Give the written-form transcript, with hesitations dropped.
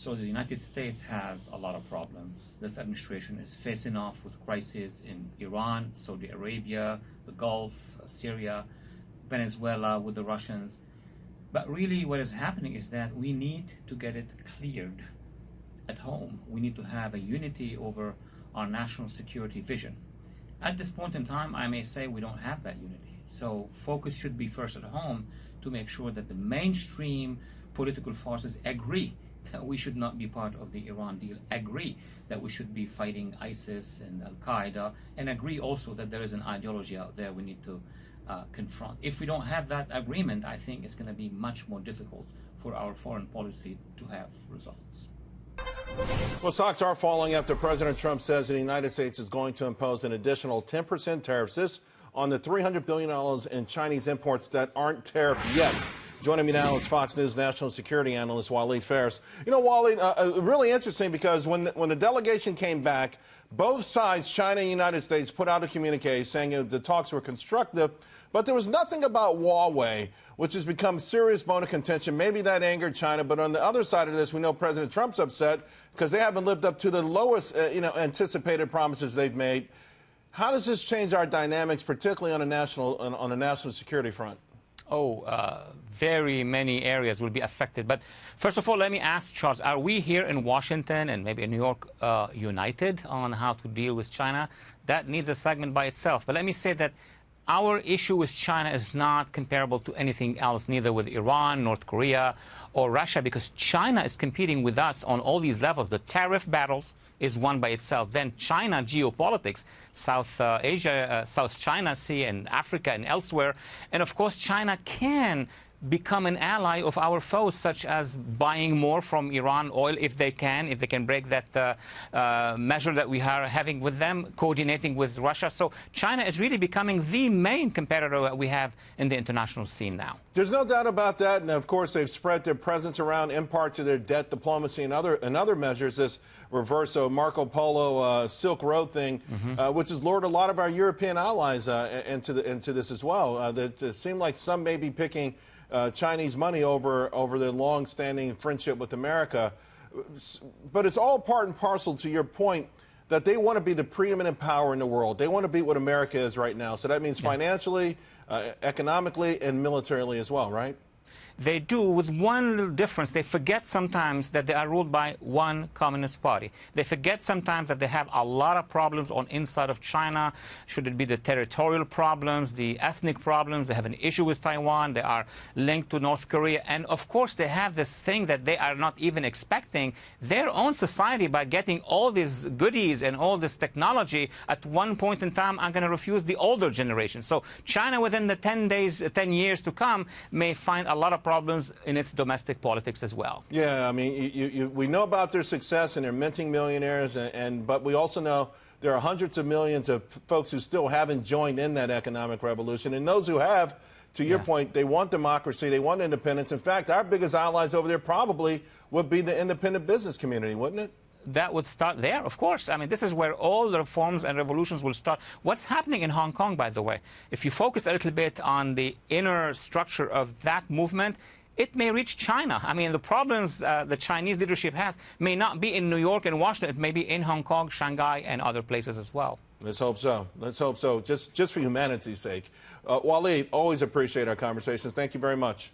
So the United States has a lot of problems. This administration is facing off with crises in Iran, Saudi Arabia, the Gulf, Syria, Venezuela with the Russians. But really what is happening is that we need to get it cleared at home. We need to have a unity over our national security vision. At this point in time, I may say we don't have that unity. So focus should be first at home to make sure that the mainstream political forces agree that we should not be part of the Iran deal, agree that we should be fighting ISIS and Al-Qaeda, and agree also that there is an ideology out there we need to confront. If we don't have that agreement, I think it's going to be much more difficult for our foreign policy to have results. Well, stocks are falling after President Trump says that the United States is going to impose an additional 10% tariffs. This on the $300 billion in Chinese imports that aren't tariffed yet. Joining me now is Fox News national security analyst Waleed Phares. You know, Waleed, really interesting because when the delegation came back, both sides, China and the United States, put out a communique saying that the talks were constructive, but there was nothing about Huawei, which has become serious bone of contention. Maybe that angered China, but on the other side of this, we know President Trump's upset because they haven't lived up to the lowest, anticipated promises they've made. How does this change our dynamics, particularly on a national security front? Very many areas will be affected. But first of all, let me ask Charles, are we here in Washington and maybe in New York united on how to deal with China? That needs a segment by itself. But let me say that our issue with China is not comparable to anything else, neither with Iran, North Korea, or Russia, because China is competing with us on all these levels. The tariff battles is one by itself. Then China geopolitics, South Asia, South China Sea and Africa and elsewhere. And of course, China can become an ally of our foes, such as buying more from Iran oil if they can break that measure that we are having with them, coordinating with Russia. So China is really becoming the main competitor that we have in the international scene now. There's no doubt about that. And of course, they've spread their presence around in part to their debt diplomacy and other measures. This reverse Marco Polo Silk Road thing, which has lured a lot of our European allies into this as well. It seemed like some may be picking Chinese money over their long-standing friendship with America. But it's all part and parcel to your point that they want to be the preeminent power in the world. They want to be what America is right now. So that means financially, economically, and militarily as well, right? They do, with one little difference. They forget sometimes that they are ruled by one communist party. They forget sometimes that they have a lot of problems on inside of China. Should it be the territorial problems, the ethnic problems? They have an issue with Taiwan. They are linked to North Korea. And of course, they have this thing that they are not even expecting. Their own society, by getting all these goodies and all this technology, at one point in time, are going to refuse the older generation. So China, within the 10 years to come, may find a lot of problems in its domestic politics as well. Yeah, I mean, we know about their success and they're minting millionaires, but we also know there are hundreds of millions of folks who still haven't joined in that economic revolution. And those who have, to your point, they want democracy, they want independence. In fact, our biggest allies over there probably would be the independent business community, wouldn't it? That would start there, of course. I mean, this is where all the reforms and revolutions will start. What's happening in Hong Kong, by the way, if you focus a little bit on the inner structure of that movement, it may reach China. I mean, the problems the Chinese leadership has may not be in New York and Washington. It may be in Hong Kong, Shanghai, and other places as well. Let's hope so. Let's hope so, just for humanity's sake. Waleed, always appreciate our conversations. Thank you very much.